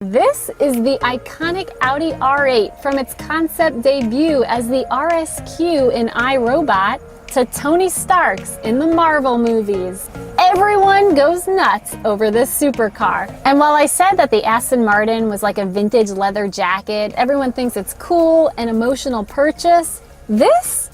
This is the iconic Audi R8 from its concept debut as the RSQ in iRobot to Tony Stark's in the Marvel movies. Everyone goes nuts over this supercar. And while I said that the Aston Martin was like a vintage leather jacket, everyone thinks it's cool, an emotional purchase. This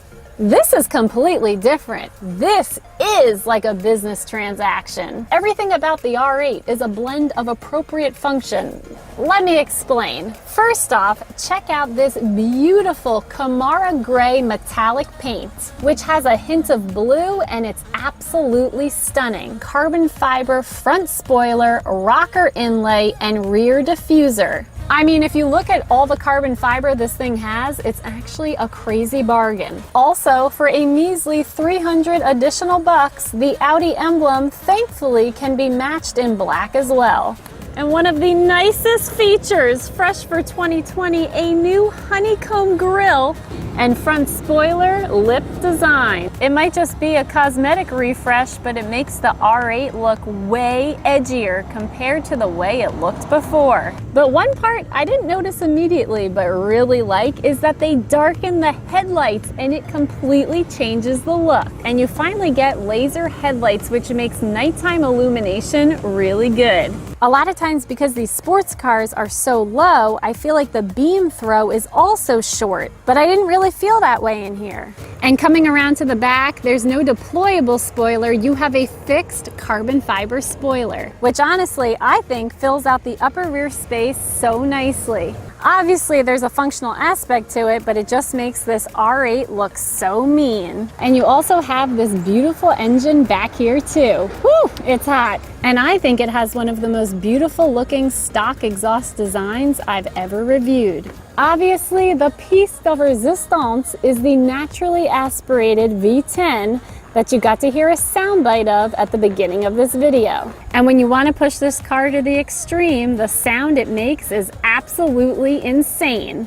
is completely different. This is like a business transaction. Everything about the R8 is a blend of appropriate function. Let me explain. First off, check out this beautiful Camara gray metallic paint, which has a hint of blue and it's absolutely stunning. Carbon fiber front spoiler, rocker inlay, and rear diffuser. I mean, if you look at all the carbon fiber this thing has, it's actually a crazy bargain. Also, for a measly 300 additional bucks, the Audi emblem thankfully can be matched in black as well. And one of the nicest features, fresh for 2020, a new honeycomb grille and front spoiler lip design. It might just be a cosmetic refresh, but it makes the R8 look way edgier compared to the way it looked before. But one part I didn't notice immediately but really like is that they darken the headlights and it completely changes the look. And you finally get laser headlights, which makes nighttime illumination really good. A lot of times, because these sports cars are so low, I feel like the beam throw is also short, but I didn't really feel that way in here. And coming around to the back, there's no deployable spoiler, you have a fixed carbon fiber spoiler, which honestly I think fills out the upper rear space so nicely. Obviously there's a functional aspect to it, but it just makes this R8 look so mean. And you also have this beautiful engine back here too. Whew, it's hot. And I think it has one of the most beautiful looking stock exhaust designs I've ever reviewed. Obviously, the piece de resistance is the naturally aspirated V10 that you got to hear a soundbite of at the beginning of this video. And when you want to push this car to the extreme, the sound it makes is absolutely insane.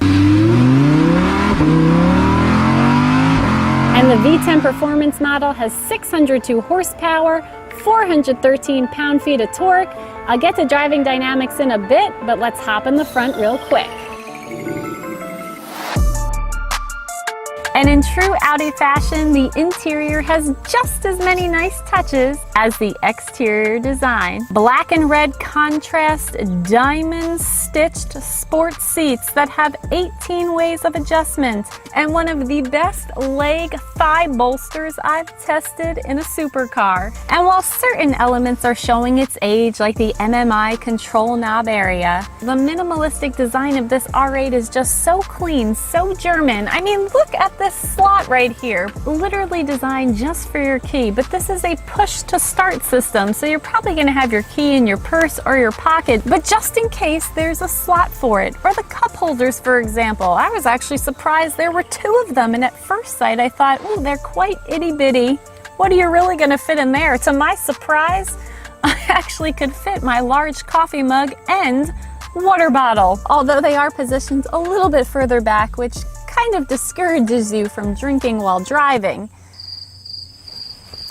And the V10 Performance model has 602 horsepower, 413 pound-feet of torque. I'll get to driving dynamics in a bit, but let's hop in the front real quick. And in true Audi fashion, the interior has just as many nice touches as the exterior design. Black and red contrast, diamond stitched sports seats that have 18 ways of adjustment, and one of the best leg thigh bolsters I've tested in a supercar. And while certain elements are showing its age, like the MMI control knob area, the minimalistic design of this R8 is just so clean, so German. I mean, look at this slot right here, literally designed just for your key, but this is a push to start system, so you're probably going to have your key in your purse or your pocket, but just in case there's a slot for it. Or the cup holders, for example. I was actually surprised there were two of them, and at first sight I thought, oh, they're quite itty bitty. What are you really going to fit in there? To my surprise, I actually could fit my large coffee mug and water bottle, although they are positioned a little bit further back, which kind of discourages you from drinking while driving.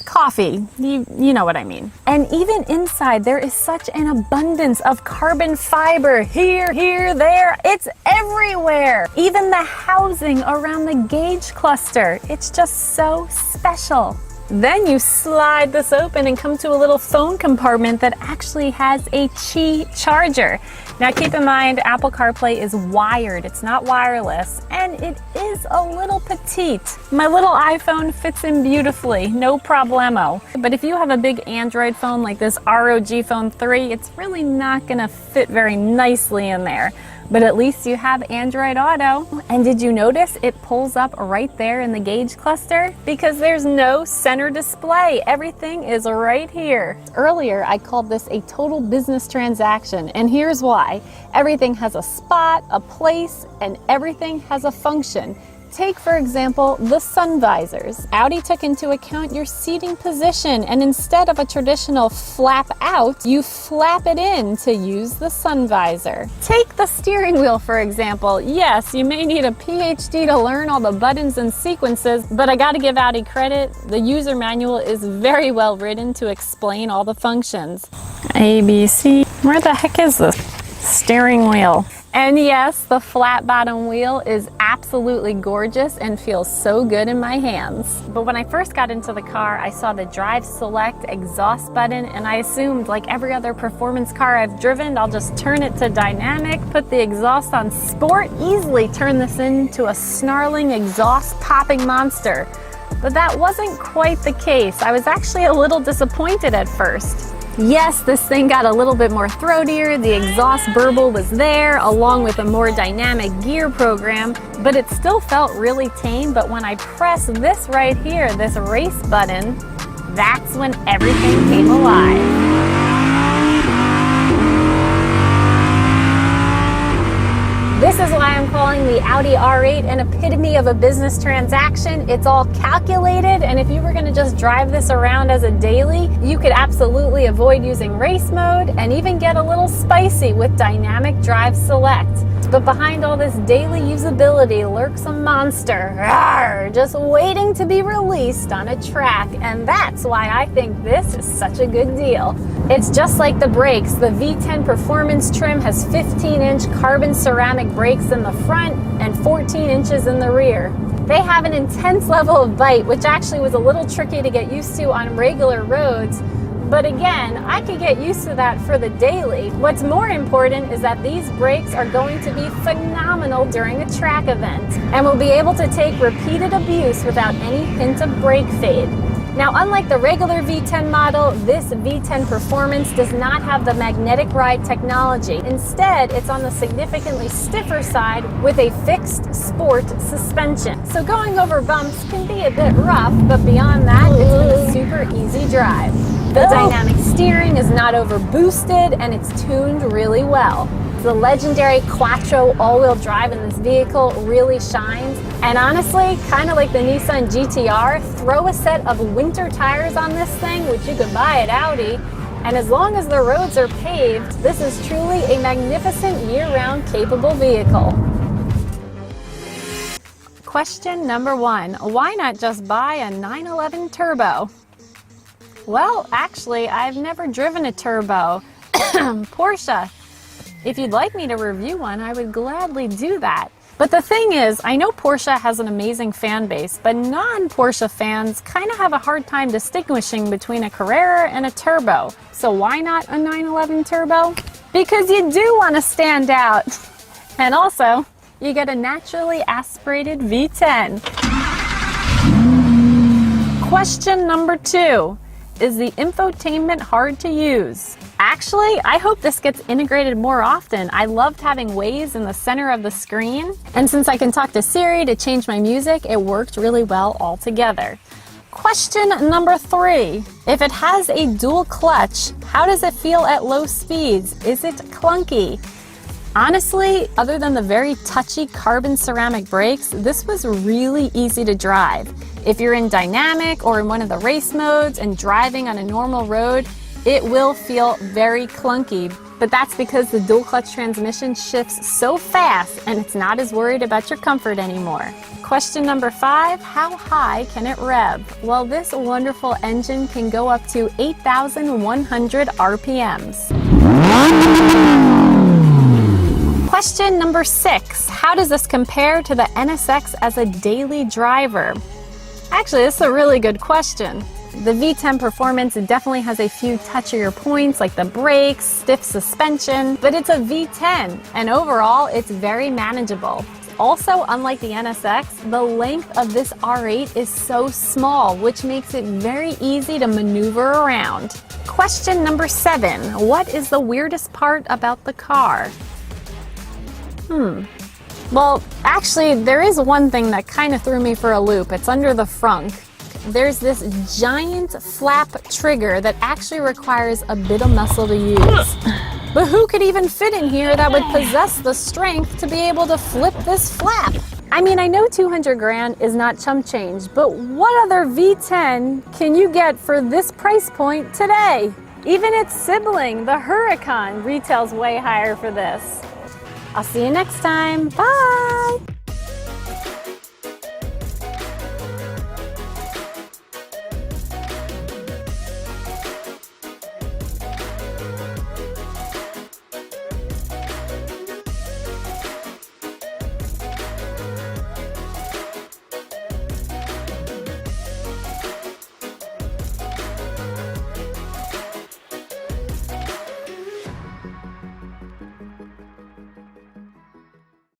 Coffee, you know what I mean. And even inside, there is such an abundance of carbon fiber. Here, there, it's everywhere. Even the housing around the gauge cluster, it's just so special. Then you slide this open and come to a little phone compartment that actually has a Qi charger. Now keep in mind, Apple CarPlay is wired, it's not wireless, and it is a little petite. My little iPhone fits in beautifully, no problemo. But if you have a big Android phone like this ROG Phone 3, it's really not gonna fit very nicely in there. But at least you have Android Auto. And did you notice it pulls up right there in the gauge cluster? Because there's no center display. Everything is right here. Earlier, I called this a total business transaction, and here's why. Everything has a spot, a place, and everything has a function. Take, for example, the sun visors. Audi took into account your seating position, and instead of a traditional flap out, you flap it in to use the sun visor. Take the steering wheel, for example. Yes, you may need a PhD to learn all the buttons and sequences, but I gotta give Audi credit. The user manual is very well written to explain all the functions. A, B, C. Where the heck is this? steering wheel. And yes, the flat bottom wheel is absolutely gorgeous and feels so good in my hands. But when I first got into the car, I saw the drive select exhaust button and I assumed, like every other performance car I've driven, I'll just turn it to dynamic, put the exhaust on sport, easily turn this into a snarling exhaust popping monster. But that wasn't quite the case. I was actually a little disappointed at first. Yes, this thing got a little bit more throatier, the exhaust burble was there, along with a more dynamic gear program, but it still felt really tame. But when I press this right here, this race button, that's when everything came alive. This is why I'm calling the Audi R8 an epitome of a business transaction. It's all calculated, and if you were going to just drive this around as a daily, you could absolutely avoid using race mode and even get a little spicy with dynamic drive select. But behind all this daily usability lurks a monster, just waiting to be released on a track, and that's why I think this is such a good deal. It's just like the brakes. The V10 Performance trim has 15-inch carbon ceramic brakes in the front and 14 inches in the rear. They have an intense level of bite, which actually was a little tricky to get used to on regular roads. But again, I could get used to that for the daily. What's more important is that these brakes are going to be phenomenal during a track event and will be able to take repeated abuse without any hint of brake fade. Now, unlike the regular V10 model, this V10 Performance does not have the magnetic ride technology. Instead, it's on the significantly stiffer side with a fixed sport suspension. So going over bumps can be a bit rough, but beyond that, it's a super easy drive. The dynamic steering is not over boosted and it's tuned really well. The legendary Quattro all-wheel drive in this vehicle really shines. And honestly, kind of like the Nissan GT-R, throw a set of winter tires on this thing, which you could buy at Audi, and as long as the roads are paved, this is truly a magnificent year-round capable vehicle. Question number 1, why not just buy a 911 Turbo? Well, actually, I've never driven a turbo. Porsche. If you'd like me to review one, I would gladly do that. But the thing is, I know Porsche has an amazing fan base, but non-Porsche fans kind of have a hard time distinguishing between a Carrera and a turbo. So why not a 911 Turbo? Because you do want to stand out. And also, you get a naturally aspirated V10. Question number 2. Is the infotainment hard to use? Actually, I hope this gets integrated more often. I loved having Waze in the center of the screen, and since I can talk to Siri to change my music, it worked really well altogether. Question number 3. If it has a dual clutch, how does it feel at low speeds? Is it clunky? Honestly, other than the very touchy carbon ceramic brakes, this was really easy to drive. If you're in dynamic or in one of the race modes and driving on a normal road, it will feel very clunky, but that's because the dual clutch transmission shifts so fast and it's not as worried about your comfort anymore. Question number 5, how high can it rev? Well, this wonderful engine can go up to 8,100 RPMs. Question number 6, how does this compare to the NSX as a daily driver? Actually, this is a really good question. The V10 Performance definitely has a few touchier points like the brakes, stiff suspension, but it's a V10 and overall it's very manageable. Also, unlike the NSX, the length of this R8 is so small, which makes it very easy to maneuver around. Question number 7, what is the weirdest part about the car? Well, actually, there is one thing that kind of threw me for a loop. It's under the frunk. There's this giant flap trigger that actually requires a bit of muscle to use. But who could even fit in here that would possess the strength to be able to flip this flap? I mean, I know 200 grand is not chump change, but what other V10 can you get for this price point today? Even its sibling, the Huracan, retails way higher for this. I'll see you next time. Bye!